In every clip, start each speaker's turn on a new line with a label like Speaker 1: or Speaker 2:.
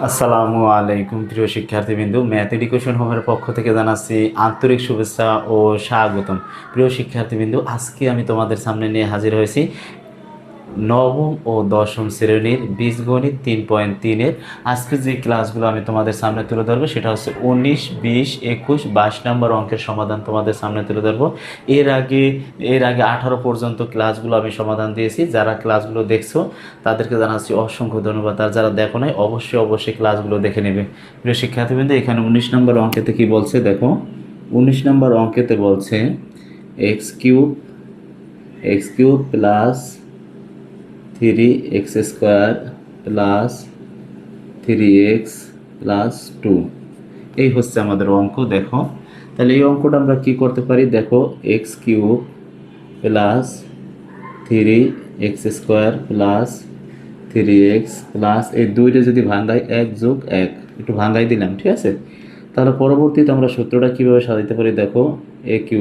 Speaker 1: আসসালামু আলাইকুম প্রিয় শিক্ষার্থীবৃন্দু, ম্যাথ এডুকেশন হোমের পক্ষ থেকে জানাচ্ছি আন্তরিক শুভেচ্ছা ও স্বাগতম। প্রিয় শিক্ষার্থীবৃন্দু, আজকে আমি তোমাদের সামনে নিয়ে হাজির হয়েছি নবম ও দশম শ্রেণীর বীজগণিত 3.3-এর আজকে যে ক্লাসগুলো আমি তোমাদের সামনে তুলে ধরবো সেটা হচ্ছে 19, 20, 21, 22 নম্বর অঙ্কের সমাধান তোমাদের সামনে তুলে ধরবো। এর আগে 18 পর্যন্ত ক্লাসগুলো আমি সমাধান দিয়েছি। যারা ক্লাসগুলো দেখছো তাদেরকে জানাচ্ছি অসংখ্য ধন্যবাদ, আর যারা দেখো নাই অবশ্যই ক্লাসগুলো দেখে নেবে। প্রিয় শিক্ষার্থীবৃন্দ, এখানে 19 নম্বর অঙ্কেতে কি বলছে দেখো। 19 নম্বর অঙ্কেতে বলছে x cube plus 3x² plus 3x plus 2, এই হচ্ছে আমাদের অঙ্ক। দেখো, তাহলে এই অঙ্কটা আমরা কি করতে পারি দেখো। x³ plus 3x² plus 3x plus এই দুইটা যদি ভাঙাই 1+1, একটু ভাঙাই দিলাম, ঠিক আছে। তাহলে পরবর্তীতে আমরা সূত্রটা কীভাবে সাজাতে পারি দেখো। a³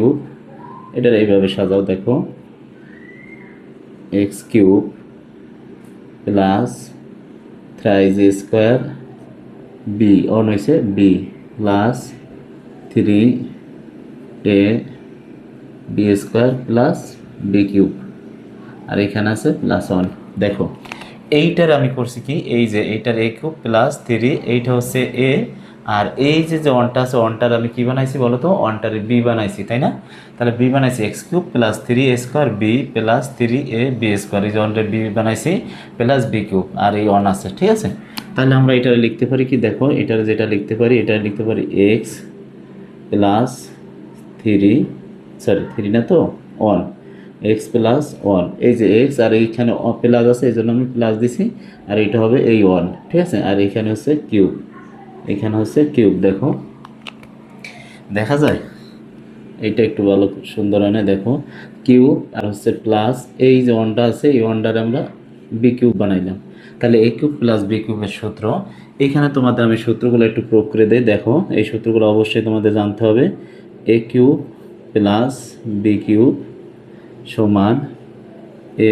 Speaker 1: এটার এইভাবে সাজাও দেখো, x³ প্লাস 3a² বি অন হয়েছে b plus 3ab² plus b³ আর এখানে আছে +1। দেখো, এইটার আমি করছি কি, এই যে এইটার a³ প্লাস 3, এইটা হচ্ছে a, আর এই যে ওয়ানটা আছে ওয়ানটার আমি কি বানাইছি বলো তো, ওয়ানটারে বি বানাইছি, তাই না। তাহলে বি বানাইছি x³ plus 3a² b plus 3ab², এই যে ওয়ানটা বি বানাইছি প্লাস b³ আর এই ওয়ান আছে, ঠিক আছে। তাহলে আমরা এটা লিখতে পারি কি দেখো, এটার যেটা লিখতে পারি এটা লিখতে পারি x প্লাস 3 না তো 1, x প্লাস 1, এই যে x আর এইখানে প্লাস আছে এই জন্য আমি প্লাস দিছি, আর এটা হবে এই 1, ঠিক আছে। আর এইখানে হচ্ছে কিউব, এখানে হচ্ছে কিউব। দেখো, দেখা যায় এইটা একটু ভালো সুন্দর হয় না, দেখো কিউব আর হচ্ছে প্লাস এই যে ওয়ানটা আছে এই ওয়ানটারে আমরা b³ বানাইলাম। তাহলে a³ প্লাস b³ সূত্র, এখানে তোমাদের আমি সূত্রগুলো একটু প্রয়োগ করে দিই। দেখো, এই সূত্রগুলো অবশ্যই তোমাদের জানতে হবে। a³ প্লাস b³ সমান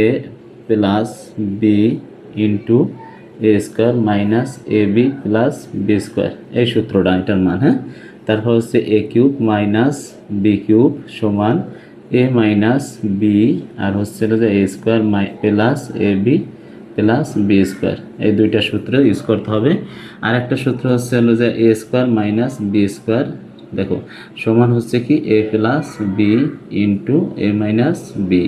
Speaker 1: a plus b into a² minus ab plus b², এই সূত্রটা এটার মান। হ্যাঁ, তারপর হচ্ছে a³ মাইনাস b³ সমান a মাইনাস বি আর হচ্ছে যে a² plus ab plus b², এই দুইটা সূত্র ইউজ করতে হবে। আর একটা সূত্র হচ্ছে হলো যে a² মাইনাস b², দেখো সমান হচ্ছে কি a plus b into a minus b.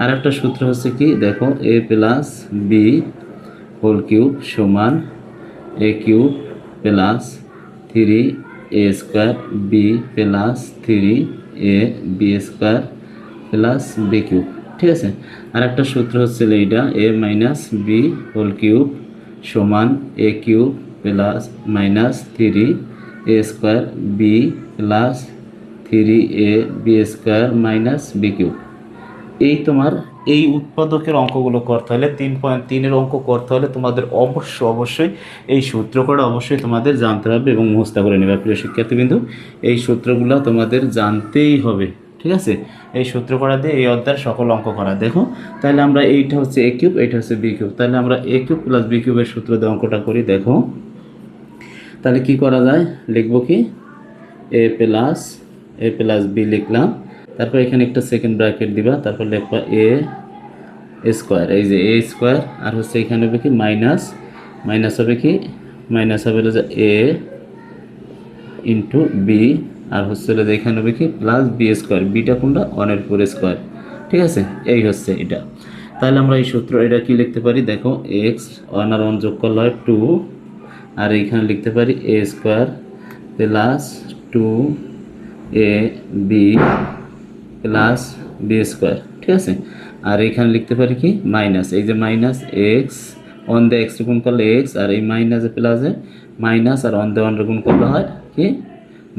Speaker 1: আর একটা সূত্র হচ্ছে কি দেখো, a plus b whole cube সমান a³ plus 3a² b plus 3ab² plus b³, ঠিক আছে। আর একটা সূত্র হচ্ছে এইটা a minus b whole cube সমান a³ plus minus 3a² b plus 3ab² minus b³। এই তোমার এই উৎপাদকের অঙ্কগুলো করতে হলে 3.3-এর অঙ্ক করতে হলে তোমাদের অবশ্যই এই সূত্রকটা অবশ্যই তোমাদের জানতে হবে এবং মুখস্থ করে নেবে। প্রিয় শিক্ষার্থীবৃন্দু, এই সূত্রগুলো তোমাদের জানতেই হবে, ঠিক আছে। এই সূত্রকটা দিয়ে এই অধ্যায়ের সকল অঙ্ক করা। দেখো, তাহলে আমরা এইটা হচ্ছে a³ এইটা হচ্ছে b³ তাহলে আমরা a³ প্লাস b³ সূত্র দিয়ে অঙ্কটা করি। দেখো, তাহলে কি করা যায়, লিখবো কি a প্লাস বি লিখলাম, তারপর এখানে একটা সেকেন্ড ব্র্যাকেট দিবা, তারপর লিখবা a², এই যে a² আর হচ্ছে এখানে হবে কি মাইনাস হবে কি মাইনাস হবে যে a ইন্টু বি আর হচ্ছে যে এখানে হবে কি প্লাস b², বিটা কোনটা 1-এর উপর স্কোয়ার, ঠিক আছে। এই হচ্ছে এটা। তাহলে আমরা এই সূত্র এটা কি লিখতে পারি দেখো, x 1 আর 1 যোগ করলে হয় 2, আর এইখানে লিখতে পারি a² plus 2ab plus b², ঠিক আছে। আর এইখানে লিখতে পারি কি মাইনাস, এই যে minus x on the x গুণ করলে এক্স, আর এই মাইনাসে প্লাসে মাইনাস, আর অন দ্য ওয়ান গুণ করলে হয় কি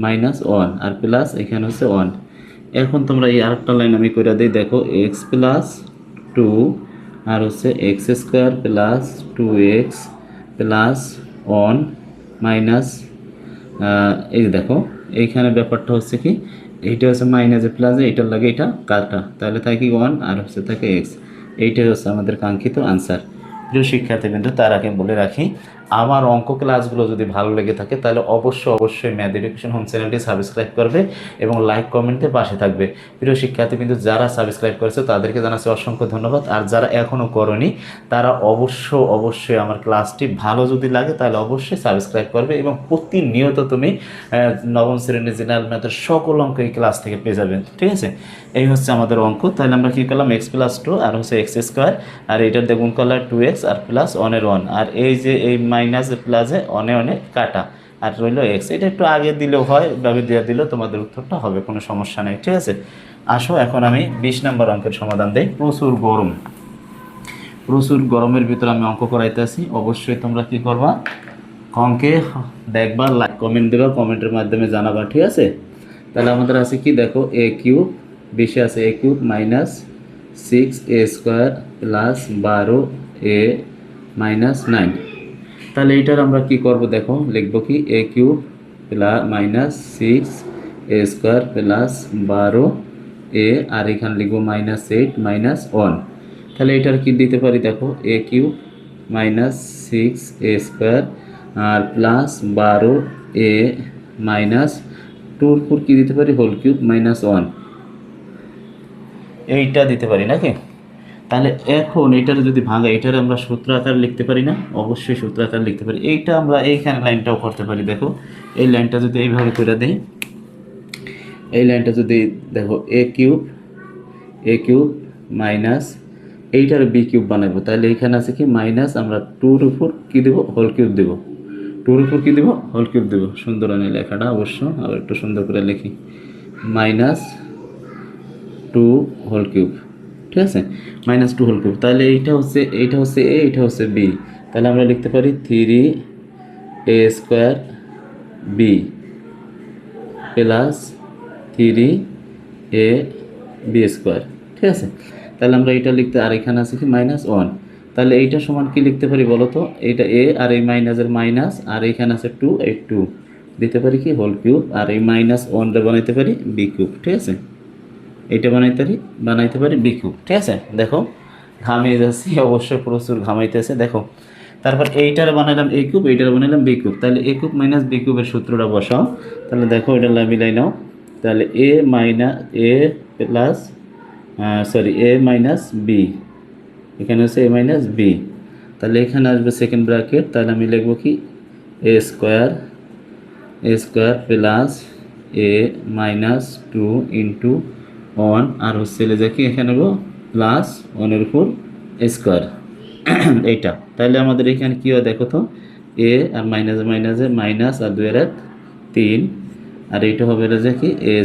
Speaker 1: -1 আর প্লাস এখানে হচ্ছে 1। এখন তোমরা এই আরেকটা লাইন আমি করে দিই, দেখো এক্স প্লাস 2 আর হচ্ছে x² plus 2x plus 1 minus, এই যে দেখো এইখানে ব্যাপারটা হচ্ছে কি এইটা হচ্ছে মাইনাসে প্লাসে, এটার লাগে এটা কাটা, তাহলে থাকে 1 আর হচ্ছে থাকে x। এইটাই হচ্ছে আমাদের কাঙ্ক্ষিত আনসার। প্রিয় শিক্ষার্থীবৃন্দ, তার আগে বলে রাখি আমার অঙ্ক ক্লাসগুলো যদি ভালো লেগে থাকে তাহলে অবশ্যই ম্যাথ এডুকেশন হোম চ্যানেলটি সাবস্ক্রাইব করবে এবং লাইক কমেন্টে পাশে থাকবে। প্রিয় শিক্ষার্থী কিন্তু যারা সাবস্ক্রাইব করেছে তাদেরকে জানাচ্ছি অসংখ্য ধন্যবাদ, আর যারা এখনও করনি তারা অবশ্যই আমার ক্লাসটি ভালো যদি লাগে তাহলে অবশ্যই সাবস্ক্রাইব করবে এবং প্রতিনিয়ত তুমি নবম শ্রেণীর জেনারেল ম্যাথের সকল অঙ্ক এই ক্লাস থেকে পেয়ে যাবেন। ঠিক আছে, এই হচ্ছে আমাদের অঙ্ক। তাহলে আমরা কী করলাম, x+2 আর হচ্ছে x², আর এটার দেখুন করলাম 2x আর প্লাস 1 আর এই যে এই মাইনাস প্লাসে অনে কাটা আর রইল এক্স। এটা একটু আগে দিলেও হয়, এভাবে দিয়ে দিলেও তোমাদের উত্তরটা হবে, কোনো সমস্যা নেই। ঠিক আছে, আসো এখন আমি 20 নম্বর অঙ্কের সমাধান দিই। প্রচুর গরমের ভিতরে আমি অঙ্ক করাইতেছি, অবশ্যই তোমরা কি করবা, অঙ্কে দেখবা, লাইক কমেন্ট দেবা, কমেন্টের মাধ্যমে জানাবা। ঠিক আছে, তাহলে আমাদের আছে কি দেখো, a³ বেশি আছে a³ minus 6a² plus 12a minus 9। তাহলে এইটার আমরা কি করব দেখো, লিখবো কি a³ plus minus 6a² plus 12a আর এখানে লিখবো মাইনাস 8 মাইনাস 1। তাহলে এটার কি দিতে পারি দেখো, a³ মাইনাস 6a² আর প্লাস 12a মাইনাস 2 উপর কী দিতে পারি, হোল³ মাইনাস 1, এইটা দিতে পারি নাকি। তাহলে এখন এটার যদি ভাঙা, এটার আমরা সূত্র আকার লিখতে পারি না, অবশ্যই সূত্র আকার লিখতে পারি। এইটা আমরা এইখানে লাইনটাও করতে পারি। দেখো এই লাইনটা যদি এইভাবে করে দিই, এই লাইনটা যদি দেখো a³ মাইনাস এইটার b³ বানাবো, তাহলে এইখানে আছে কি মাইনাস, আমরা 2-র উপর কী দেবো, হোল³ দেবো, 2-র উপর কী দেবো, হোল³ দেবো। সুন্দর আনে লেখাটা, অবশ্য আবার একটু সুন্দর করে লিখি, মাইনাস 2 হোল³। ঠিক আছে, মাইনাস 2 হোল³। তাহলে এইটা হচ্ছে a, এইটা হচ্ছে b। তাহলে আমরা লিখতে পারি 3a² b প্লাস 3ab²। ঠিক আছে, তাহলে আমরা এইটা লিখতে, আর এখানে আছে কি মাইনাস 1। তাহলে এইটা সমান কি লিখতে পারি বলো তো, এইটা a আর এই মাইনাসের মাইনাস, আর এইখানে আছে 2, এই 2 দিতে পারি কি হোল³ আর এই মাইনাস 1টা বানাইতে পারি b³। ঠিক আছে, এইটা বানাইতে পারি b³। ঠিক আছে, দেখো ঘামিয়ে যাচ্ছি, অবশ্যই প্রচুর ঘামাইতেছে। দেখো তারপর এইটার বানাইলাম a³, এইটার বানাইলাম b³। তাহলে a³ মাইনাস b³ এর সূত্রটা বসাও। তাহলে দেখো এটা মিলাই নাও। তাহলে a মাইনাস b, এখানে হচ্ছে a মাইনাস b। তাহলে এখানে আসবে সেকেন্ড ব্র্যাকেট, তাহলে আমি লিখবো কি a² plus a minus 2 into 1 আর হচ্ছে যে কি এখানে নেবো প্লাস 1-এর উপর স্কোয়ার এইটা। তাহলে আমাদের এখানে কী হয় দেখো তো, a আর মাইনাসে মাইনাস আর 2-এর 3 আর এইটা হবে যে কি a²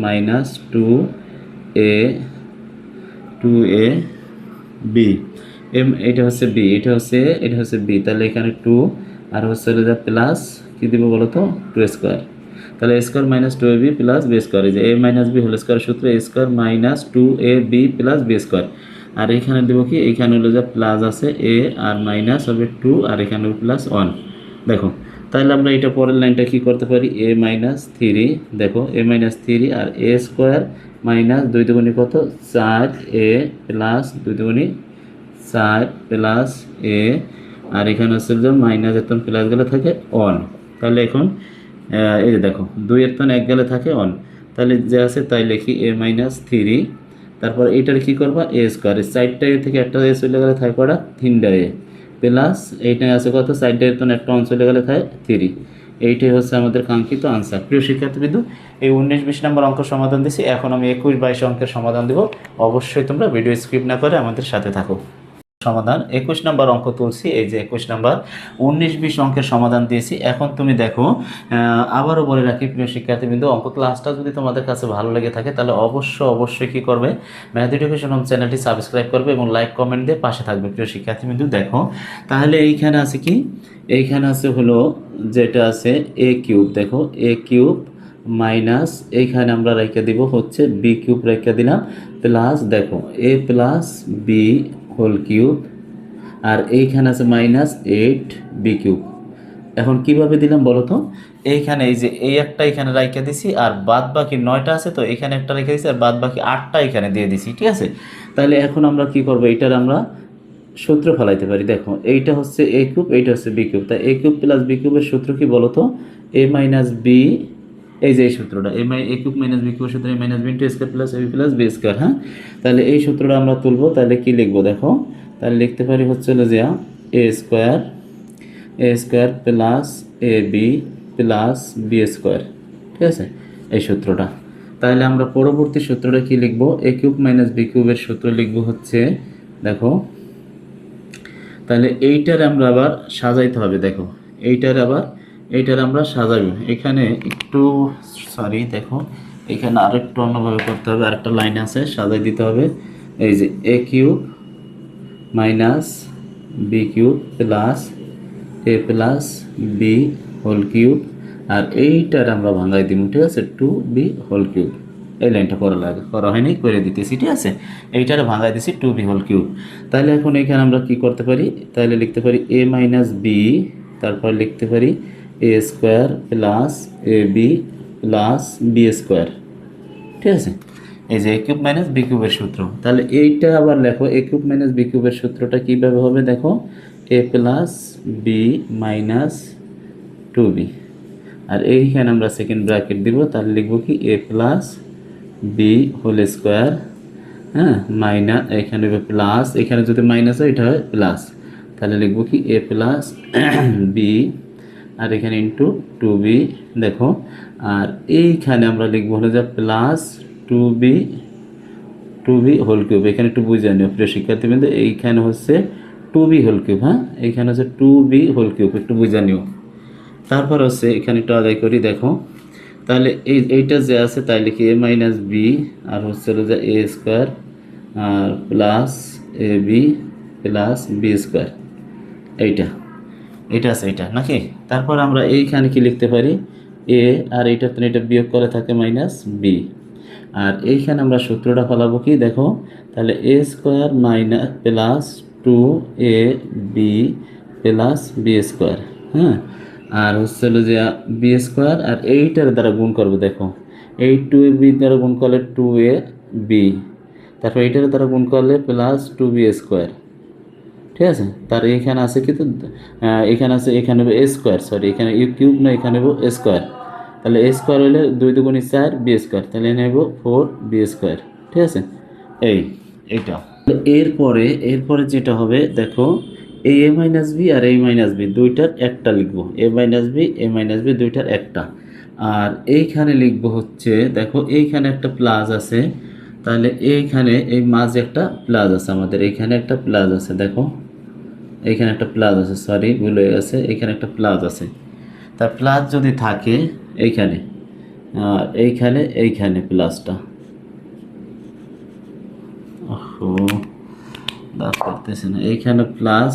Speaker 1: মাইনাস 2ab, এটা হচ্ছে b, এটা হচ্ছে b। তাহলে এখানে 2 আর হচ্ছে যে প্লাস কী দিব বলো তো, 2² তাহলে a² minus 2ab plus b², এই যে a minus b whole square সূত্র a² minus 2ab plus b²। আর এখানে দেবো কি, এইখানে হলো যে প্লাস আছে a আর মাইনাস হবে 2 আর এখানে প্লাস 1। দেখো তাহলে আমরা এটা পরের লাইনটা কি করতে পারি, a মাইনাস 3, দেখো a minus 3 R a² minus 2 দুগুণে কত 4a প্লাস 2 দুগুণে 4 প্লাস a আর এখানে হচ্ছে যে মাইনাস এত প্লাস গেলে থাকে 1। তাহলে এখন এই যে দেখো 2-এর তন 1 গেলে থাকে 1, তাহলে যে আছে তাই লিখি a মাইনাস 3। তারপর এইটার কী করবা, a², 4টা a থেকে একটা a চলে গেলে থাকে কটা, 3টা a প্লাস এইটাই আছে কত, 4টা এর তন একটা 1 চলে গেলে থাকে 3। এইটাই হচ্ছে আমাদের কাঙ্ক্ষিত আনসার। প্রিয় শিক্ষার্থীবৃন্দ, এই 19-20 নম্বর অঙ্ক সমাধান দিছি, এখন আমি 21-22 অঙ্কের সমাধান দেব। অবশ্যই তোমরা ভিডিও স্কিপ না করে আমাদের সাথে থাকো। সমাধান 21 নম্বর অঙ্ক তুলছি, এই যে 21 নম্বর 19-20 অঙ্কের সমাধান দিয়েছি। এখন তুমি দেখো, আবারও বলে রাখি প্রিয় শিক্ষার্থীবৃন্দ, অঙ্ক ক্লাসটা যদি তোমাদের কাছে ভালো লেগে থাকে তাহলে অবশ্যই কী করবে, ম্যাথ এডুকেশন হোম চ্যানেলটি সাবস্ক্রাইব করবে এবং লাইক কমেন্ট দিয়ে পাশে থাকবে। প্রিয় শিক্ষার্থীবৃন্দ দেখো, তাহলে এইখানে আছে কি, এইখানে আছে হলো যেটা আছে a³, দেখো a³ মাইনাস এইখানে আমরা রেখে দিব হচ্ছে b³ রেখে দিলাম প্লাস দেখো a প্লাস b হোল³ আর এইখানে আছে মাইনাস 8b³। এখন কিভাবে দিলাম বলো তো, এইখানে এই যে এই একটা এখানে রাইখা দিছি আর বাদ বাকি 9টা আছে, তো এখানে একটা রেখে দিছি আর বাদ বাকি 8টা এখানে দিয়ে দিছি। ঠিক আছে, তাহলে এখন আমরা কি করব, এটার আমরা সূত্র ফলাইতে পারি। দেখো এইটা হচ্ছে এ কিউব, এইটা হচ্ছে বি কিউব, তাই এ কিউব প্লাস বি কিউবের সূত্র কি বলো তো? এ মাইনাস বি, এই যে এই সূত্রটা এ কিউব মাইনাস বি কিউবের সূত্র এ মাইনাস বি ইন্টু এ স্কোয়ার প্লাস এ বি প্লাস বি স্কোয়ার। হ্যাঁ, তাহলে এই সূত্রটা আমরা তুলবো, তাহলে কি লিখবো দেখো? তাহলে লিখতে পারি হচ্ছে হলো যে এ স্কোয়ার প্লাস এ বি প্লাস বি স্কোয়ার, ঠিক আছে, এই সূত্রটা। তাহলে আমরা পরবর্তী সূত্রটা কি লিখবো? এ কিউব মাইনাস বি কিউবের সূত্র লিখবো হচ্ছে, দেখো তাহলে এইটার আমরা আবার সাজাইতে হবে। দেখো এইটার আমরা সাজাবো। এখানে একটু সরি, দেখো এখানে আরেকটু অন্যভাবে করতে হবে, আরেকটা লাইন আছে সাজাই দিতে হবে। এই যে a cube minus b cube plus a plus b whole cube, আর এইটার আমরা ভাঙাই দিব, ঠিক আছে, টু বি হোল কিউব। এই লাইনটা করা হয়নি, করে দিতেছি, ঠিক আছে। এইটার ভাঙাই দিছি টু বি হোল কিউব। তাহলে এখন এখানে আমরা কি করতে পারি? তাহলে লিখতে পারি এ মাইনাস বি, তারপর লিখতে পারি এ স্কোয়ার প্লাস এ বি প্লাস বি স্কোয়ার, ঠিক আছে। এই যে এ কিউব মাইনাস বি কিউবের সূত্র। তাহলে এইটা আবার লেখো, এ কিউব মাইনাস বি কিউবের সূত্রটা কীভাবে হবে দেখো? A plus b minus two b, আর এইখানে আমরা সেকেন্ড ব্র্যাকেট দিব, তাহলে লিখবো কি a plus b whole square, হ্যাঁ, মাইনাস এখানে প্লাস, এখানে যদি মাইনাস হয় এটা হয় প্লাস, তাহলে লিখবো কি এ প্লাস বি, আর এখানে ইন্টু টু বি, দেখো, আর এইখানে আমরা লিখবো হলো যে plus two b whole cube. এখানে একটু বুঝে নিও প্রিয় শিক্ষার্থীবৃন্দ, এইখানে হচ্ছে টু বি হোল কিউব, হ্যাঁ, এইখানে হচ্ছে টু বি হোল কিউব, একটু বুঝে নিও। তারপর হচ্ছে এখানে একটু আদায় করি, দেখো তাহলে এইটা যে আছে তাই লিখি এ মাইনাস বি, আর হচ্ছে হলো যে এ স্কোয়ার আর প্লাস এ বি প্লাস বি স্কোয়ার, এইটা আছে এইটা নাকি। তারপর আমরা এইখানে কি লিখতে পারি? এ, আর এইটা তো এটা বিয়োগ করে থাকে মাইনাস বি, আর এইখানে আমরা সূত্রটা ফলাবো কি দেখো? তাহলে এ square minus plus two a b plus b square, হ্যাঁ, আর হচ্ছে হলো যে বি স্কোয়ার, আর এইটার দ্বারা গুণ করবো। দেখো এই টু এ বি দ্বারা গুণ করলে টু এ বি, তারপর এইটার দ্বারা গুণ করলে প্লাস টু বি স্কোয়ার, ঠিক আছে। তার এখানে আছে কিন্তু এখানে আছে, এখানে এ স্কোয়ার, সরি এখানে ইউ কিউব না, এখানে এ স্কোয়ার, তাহলে এ স্কোয়ার হলে দুই দুগুণে চার বি স্কোয়ার, তাহলে নেব ফোর বি স্কোয়ার, ঠিক আছে। এইটা এরপরে যেটা হবে দেখো, এই এ মাইনাস বি আর এই মাইনাস বি দুইটার একটা লিখবো, এ মাইনাস বি দুইটার একটা, আর এইখানে লিখবো হচ্ছে দেখো এইখানে একটা প্লাস আছে, তাহলে এইখানে এই মাঝে একটা প্লাস আছে, আমাদের এইখানে একটা প্লাস আছে, দেখো এইখানে একটা প্লাস আছে, সরি ভুল হয়ে গেছে, এইখানে একটা প্লাস আছে। তার প্লাস যদি থাকে এইখানে, আর এইখানে প্লাসটা, ওহো দাগ করতেছে না, এইখানে প্লাস,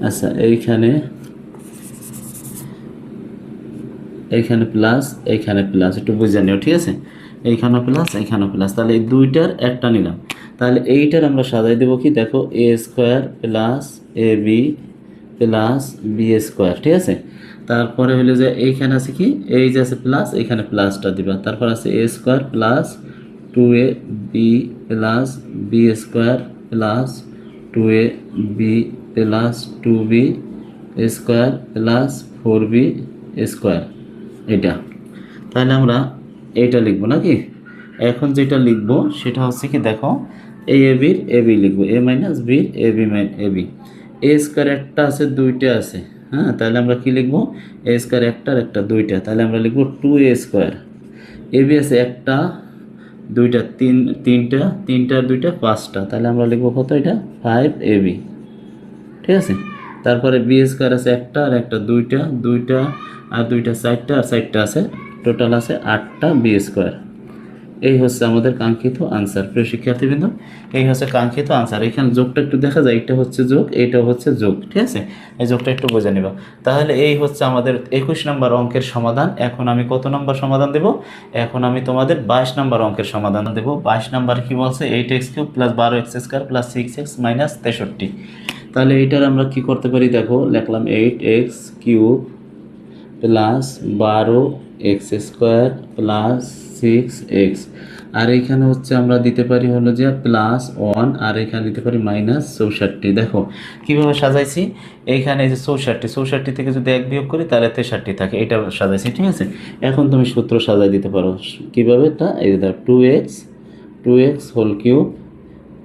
Speaker 1: আচ্ছা এইখানে প্লাস, এইখানে প্লাস, একটু বুঝে নিও, ঠিক আছে। এইখানেও প্লাস, তাহলে এই দুইটার একটা নিলাম। তাহলে এইটার আমরা সাজাই দেবো কি দেখো? এ স্কোয়ার প্লাস এ বি প্লাস বি স্কোয়ার, ঠিক আছে। তারপরে হলো যে এইখানে আছে কি, এই যে আছে প্লাস, এইখানে প্লাসটা দিবা, তারপর আছে a square plus two a b plus b square plus two a b plus two b square plus four b square, এটা। তাহলে আমরা এইটা লিখবো নাকি? এখন যেটা লিখবো সেটা হচ্ছে কি দেখো, এ বির এ বি লিখবো, এ মাইনাস বির A B A B, A square একটা আছে দুইটা আছে, হ্যাঁ, তাহলে আমরা কি লিখবো? এ স্কোয়ার একটার একটা দুইটা, তাহলে আমরা লিখবো two A square, A B আছে একটা দুইটা তিনটার দুইটা পাঁচটা, তাহলে আমরা লিখবো কত? এটা ফাইভ এ বি, ঠিক আছে। তারপরে বি স্কোয়ার আছে একটা আর একটা দুইটা আর দুইটা চারটা, আর চারটা আছে, টোটাল আছে আটটা বি স্কোয়ার। এই হচ্ছে আমাদের কাঙ্ক্ষিত আনসার। প্রিয় শিক্ষার্থীবৃন্দ, এই হচ্ছে কাঙ্ক্ষিত আনসার। এখানে যোগটা একটু দেখা যায়, এটা হচ্ছে যোগ, এইটাও হচ্ছে যোগ, ঠিক আছে। এই যোগটা একটু বুঝে নিবা। তাহলে এই হচ্ছে আমাদের 21 নম্বর অঙ্কের সমাধান। এখন আমি কত নম্বর সমাধান দেব? এখন আমি তোমাদের 22 নম্বর অঙ্কের সমাধান দেব। 22 নম্বর কি বলছে? 8x cube plus 12x square plus 6x minus 63। তাহলে এইটার আমরা কি করতে পারি দেখো, লিখলাম 8x cube plus 12x² plus 6x। আর এখানে হচ্ছে আমরা দিতে পারি হলো যে +1, আর এখানে দিতে পারি -64। দেখো কীভাবে সাজাইছি, এইখানে এই যে 64 থেকে যদি 1 বিয়োগ করি তাহলে 63 থাকে, এটা সাজাইছি, ঠিক আছে। এখন তুমি সূত্র সাজাই দিতে পারো কীভাবে, এটা এই যে 2x হোল কিউব,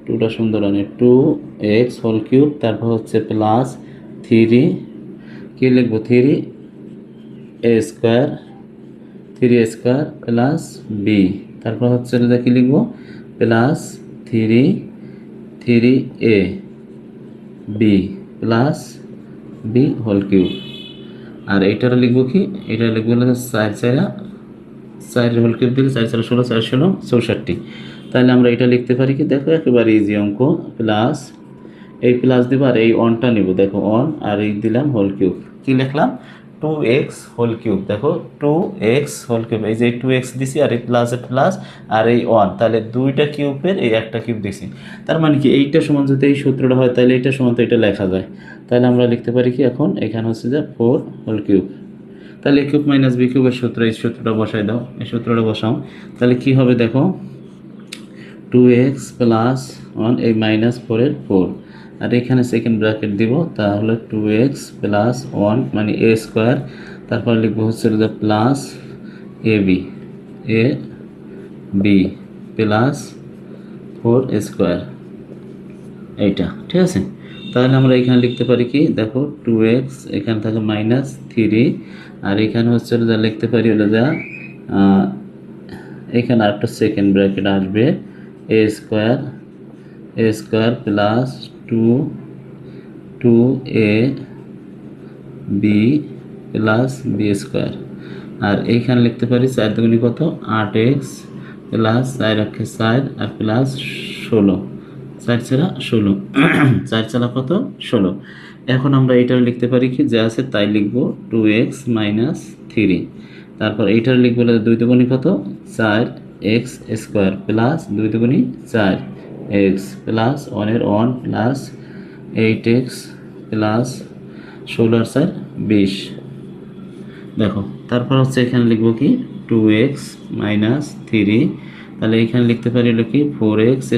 Speaker 1: 2টা সুন্দর আনে 2x হোল কিউব, তারপর হচ্ছে প্লাস 3, কী লিখবো 3a² প্লাস b, তারপর হচ্ছে এটা কী লিখবো plus 3a b plus b whole cube. আর এইটারা লিখবো কি, এটা লিখবো 4 হোল কিউব দিলে 4 4 16, 4 16 64। তাহলে আমরা এটা লিখতে পারি কি, দেখো একেবারে ইজি অঙ্ক, প্লাস এই প্লাস দেবো আর এই অনটা নিব, দেখো অন আর এই দিলাম হোল কিউব, কি লিখলাম 2x হোল কিউব। দেখো 2x হোল কিউব, এই যে 2x দিছি আর এই প্লাসের প্লাস আর এই 1, তাহলে দুইটা কিউবের এই একটা কিউব দিছি। তার মানে কি এইটা সমান যদি এই সূত্রটা হয় তাহলে এইটা সমান তো এটা লেখা যায়। তাহলে আমরা লিখতে পারি কি, এখন এখানে হচ্ছে যে 4 হোল কিউব, তাহলে a কিউব মাইনাস b কিউবের সূত্র, এই সূত্রটা বসাই দাও, এই সূত্রটা বসাও। তাহলে কি হবে দেখো 2x প্লাস 1 এই -4 আর এখানে সেকেন্ড ব্র্যাকেট দিব, তাহলে 2x প্লাস 1 মানে a², তারপর লিখবো হচ্ছে যে প্লাস ab প্লাস 4² এইটা, ঠিক আছে। তাহলে আমরা এখানে লিখতে পারি কি, দেখো 2x এখানে থাকে -3, আর এখানে হচ্ছে যা লিখতে পারি হলো যা এখানে আরেকটা সেকেন্ড ব্র্যাকেট আসবে a² plus 2ab plus b²। আর এইখানে লিখতে পারি 4 দুগুণী কত 8x প্লাস 4 অক্ষে 4 আর প্লাস 16, 4 ছাড়া 16 4 ছাড়া কত 16। এখন আমরা এইটার লিখতে পারি কি, যা আছে তাই লিখবো 2x মাইনাস 3, তারপর এইটার লিখবো 2 দুগুণী কত 4x² প্লাস 2 দুগুণী 4x প্লাস 1 এর 1 প্লাস 8x প্লাস 16 আর 4 20। দেখো তারপর হচ্ছে এখানে লিখবো কি 2x মাইনাস 3, তাহলে এখানে লিখতে পারি হলো কি 4x²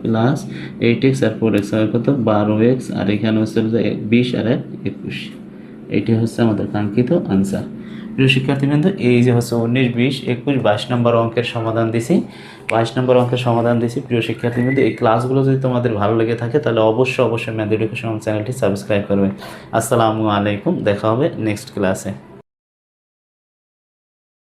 Speaker 1: প্লাস 8x আর 4x আর কত 12x, আর এখানে হচ্ছে 20 আর 1 21। এইটি হচ্ছে আমাদের কাঙ্ক্ষিত আনসার। প্রিয় শিক্ষার্থীবৃন্দ, এই যে হচ্ছে 19, 20, 21, 22 নম্বর অঙ্কের সমাধান দিছি, 22 নম্বর অঙ্কের সমাধান দিছি। প্রিয় শিক্ষার্থীবৃন্দ, এই ক্লাসগুলো যদি তোমাদের ভালো লেগে থাকে তাহলে অবশ্যই ম্যাথ এডুকেশন চ্যানেলটি সাবস্ক্রাইব করবে। আসসালামু আলাইকুম, দেখা হবে নেক্সট ক্লাসে।